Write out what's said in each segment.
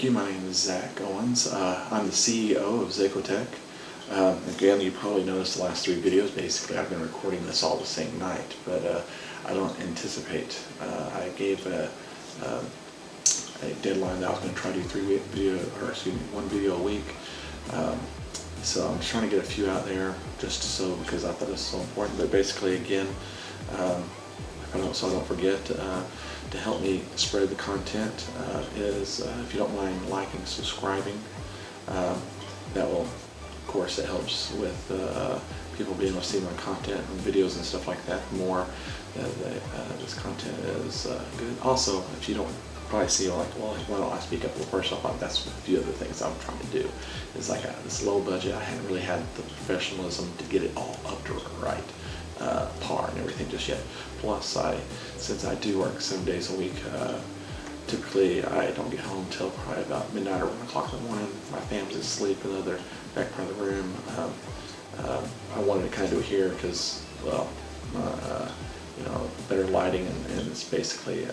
you. My name is Zac Owens. I'm the CEO of Zakotech. Again, you probably noticed the last 3 videos. Basically, I've been recording this all the same night, but I don't anticipate. I gave a deadline that I was going to try to do 1 video a week. So I'm just trying to get a few out there, because I thought it was so important. But basically, again, so I don't forget, to help me spread the content is if you don't mind liking, subscribing. That will, of course, it helps with people being able to see my content and videos and stuff like that. The more this content is good. Also, if you don't probably see, like, well, why don't I speak up a little first off? That's a few other things I'm trying to do. It's like this low budget. I haven't really had the professionalism to get it all up to right par and everything just yet. Plus, since I do work 7 days a week, typically I don't get home till probably about midnight or 1 o'clock in the morning. My family's asleep in the other back part of the room. I wanted to kind of do it here because, well, better lighting, and it's basically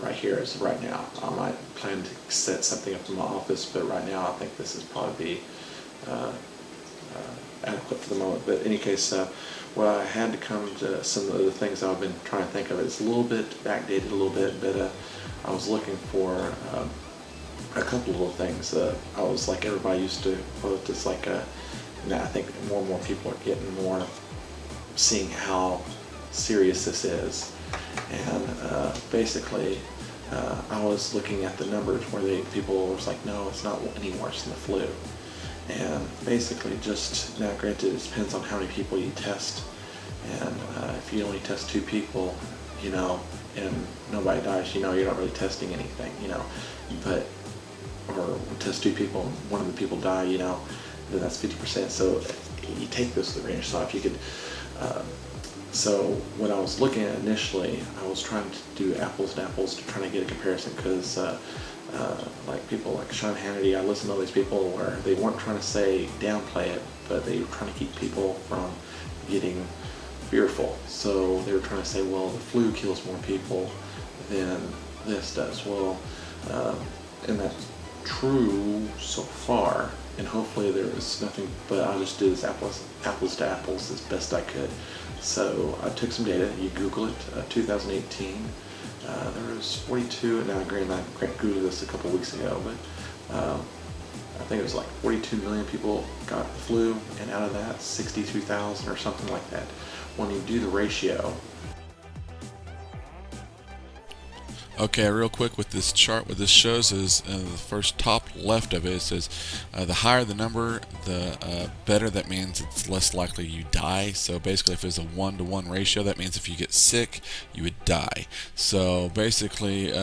right here is right now. I might plan to set something up in my office, but right now I think this is probably adequate for the moment. But in any case, well, I had to come to some of the things I've been trying to think of. It's a little bit backdated, a little bit, but I was looking for a couple of little things. I was like everybody used to quote, it's like now I think more and more people are getting more seeing how serious this is. And basically, I was looking at the numbers where people was like, no, it's not any worse than the flu. And basically, just now, granted, it depends on how many people you test. And if you only test 2 people, and nobody dies, you're not really testing anything, But or test 2 people, and one of the people die, then that's 50%. So you take this to the range. So if you could. So when I was looking at initially, I was trying to do apples to apples to try to get a comparison, because like people like Sean Hannity, I listen to all these people where they weren't trying to downplay it, but they were trying to keep people from getting fearful. So they were trying to say, well, the flu kills more people than this does. Well, and that's true so far, and hopefully there is nothing, but I just did this apples to apples as best I could. So I took some data. You Google it, 2018. There was 42. Now, granted, I Googled this a couple weeks ago, but I think it was like 42 million people got the flu, and out of that, 62,000 or something like that. When you do the ratio. Okay, real quick with this chart, what this shows is the first top left of it, says the higher the number, the better. That means it's less likely you die. So basically, if it's a 1-to-1 ratio, that means if you get sick, you would die. So basically,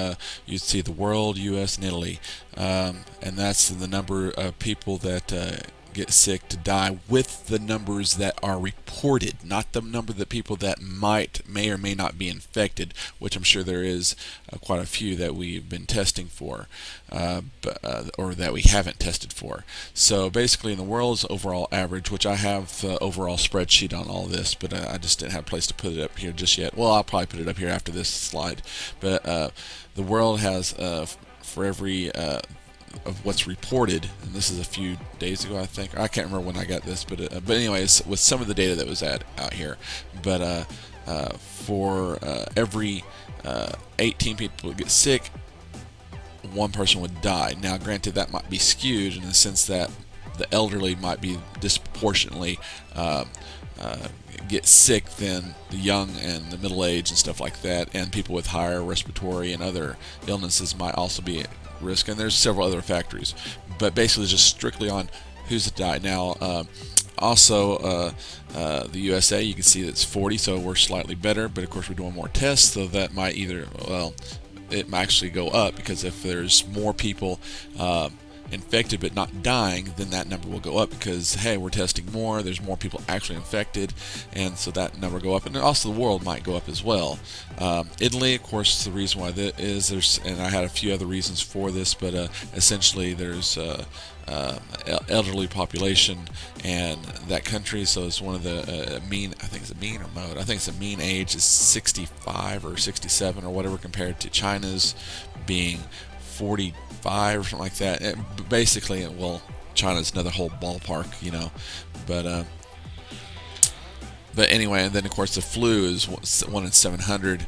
you'd see the world, U.S., and Italy, and that's the number of people that get sick to die, with the numbers that are reported, not the number that people that may or may not be infected, which I'm sure there is quite a few that we've been testing for, or that we haven't tested for. So basically, in the world's overall average, which I have the overall spreadsheet on all this, but I just didn't have a place to put it up here just yet. Well, I'll probably put it up here after this slide. But the world has, for every of what's reported, and this is a few days ago, I think. I can't remember when I got this, but anyways, with some of the data that was out here. But for every 18 people who get sick, 1 person would die. Now, granted, that might be skewed in the sense that the elderly might be disproportionately get sick than the young and the middle age and stuff like that, and people with higher respiratory and other illnesses might also be at risk, and there's several other factors, but basically just strictly on who's to die. Now, also the USA, you can see that's 40, so we're slightly better, but of course we're doing more tests, so that might it might actually go up, because if there's more people infected but not dying, then that number will go up, because hey, we're testing more, there's more people actually infected, and so that number go up. And also the world might go up as well. Italy, of course, the reason why that is, and I had a few other reasons for this, but essentially there's elderly population and that country, so it's one of the mean, I think it's a mean or mode, I think it's a mean age is 65 or 67 or whatever, compared to China's being 45 or something like that. Basically, well, China's another whole ballpark, but anyway, and then of course the flu is 1 in 700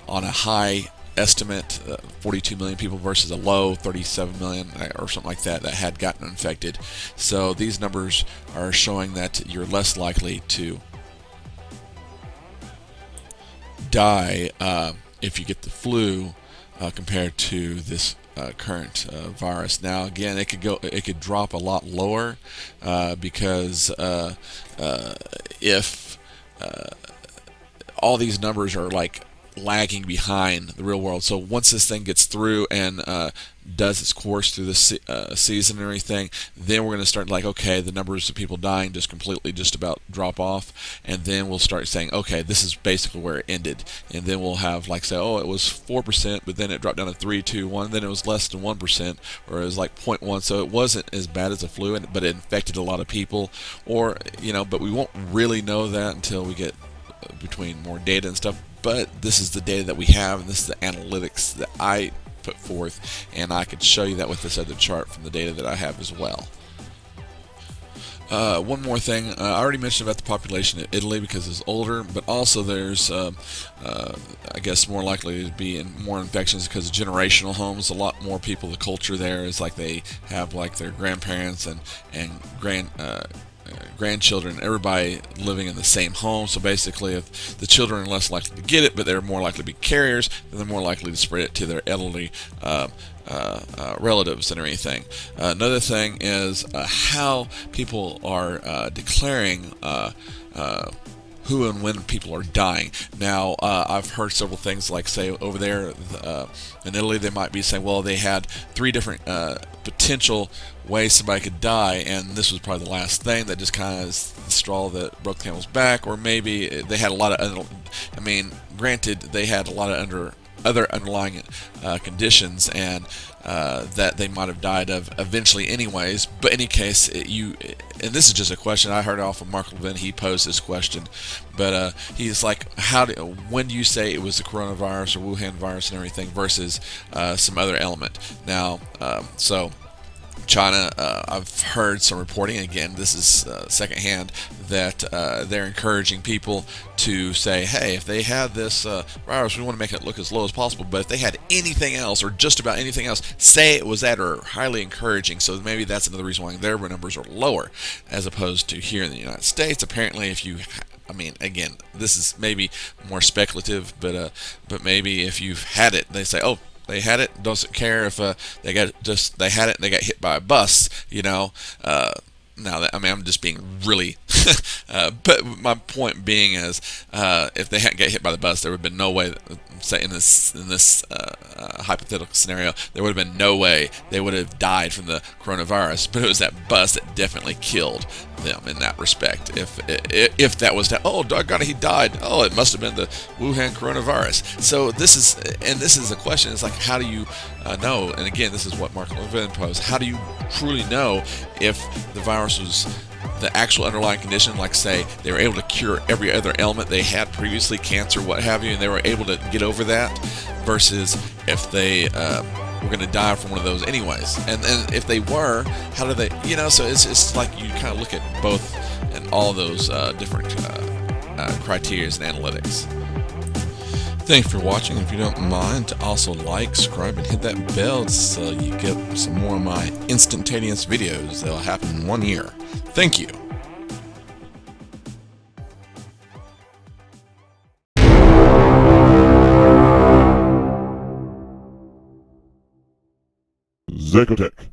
on a high estimate, 42 million people versus a low 37 million or something like that had gotten infected. So these numbers are showing that you're less likely to die if you get the flu compared to this current virus. Now again, it could drop a lot lower because if all these numbers are like lagging behind the real world. So once this thing gets through and does its course through the season and everything, then we're going to start like, okay, the numbers of people dying just about drop off, and then we'll start saying, okay, this is basically where it ended, and then we'll have like say, oh, it was 4%, but then it dropped down to 3, 2, 1, then it was less than 1%, or it was like 0.1, so it wasn't as bad as a flu, but it infected a lot of people, or but we won't really know that until we get between more data and stuff. But this is the data that we have, and this is the analytics that I put forth, and I could show you that with this other chart from the data that I have as well. One more thing, I already mentioned about the population of Italy because it's older, but also there's, I guess, more likely to be in more infections because of generational homes. A lot more people, the culture there is like they have like their grandparents and grandchildren, everybody living in the same home. So basically, if the children are less likely to get it, but they're more likely to be carriers, then they're more likely to spread it to their elderly relatives and everything. Another thing is how people are declaring who and when people are dying. Now, I've heard several things, like say over there in Italy, they might be saying, well, they had 3 different potential ways somebody could die, and this was probably the last thing that just kind of is the straw that broke the camel's back, or maybe they had a lot of, granted, they had a lot of other underlying conditions, and that they might have died of eventually anyways. But in any case, and this is just a question I heard off of Mark Levin. He posed this question, but he's like, when do you say it was the coronavirus or Wuhan virus and everything versus some other element? Now, so China, I've heard some reporting, again, this is secondhand, that they're encouraging people to say, hey, if they had this virus, we want to make it look as low as possible, but if they had anything else or just about anything else, say it was that, or highly encouraging. So maybe that's another reason why their numbers are lower as opposed to here in the United States. Apparently, if you again, this is maybe more speculative, but maybe if you've had it, they say, oh, they had it, doesn't care if they had it and they got hit by a bus, Now that I'm just being really, but my point being is, if they hadn't got hit by the bus, there would have been no way. Say in this hypothetical scenario, there would have been no way they would have died from the coronavirus. But it was that bus that definitely killed them in that respect. If that was oh doggone it, he died. Oh, it must have been the Wuhan coronavirus. So this is a question. It's like, how do you know? And again, this is what Mark Levin posed. How do you truly know if the virus was the actual underlying condition, like say they were able to cure every other ailment they had previously, cancer, what have you, and they were able to get over that, versus if they were going to die from one of those anyways. And if they were, how do they, so it's like you kind of look at both and all those different criteria and analytics. Thanks for watching. If you don't mind, to also like, subscribe, and hit that bell so you get some more of my instantaneous videos. They'll happen in 1 year. Thank you. Zakotech.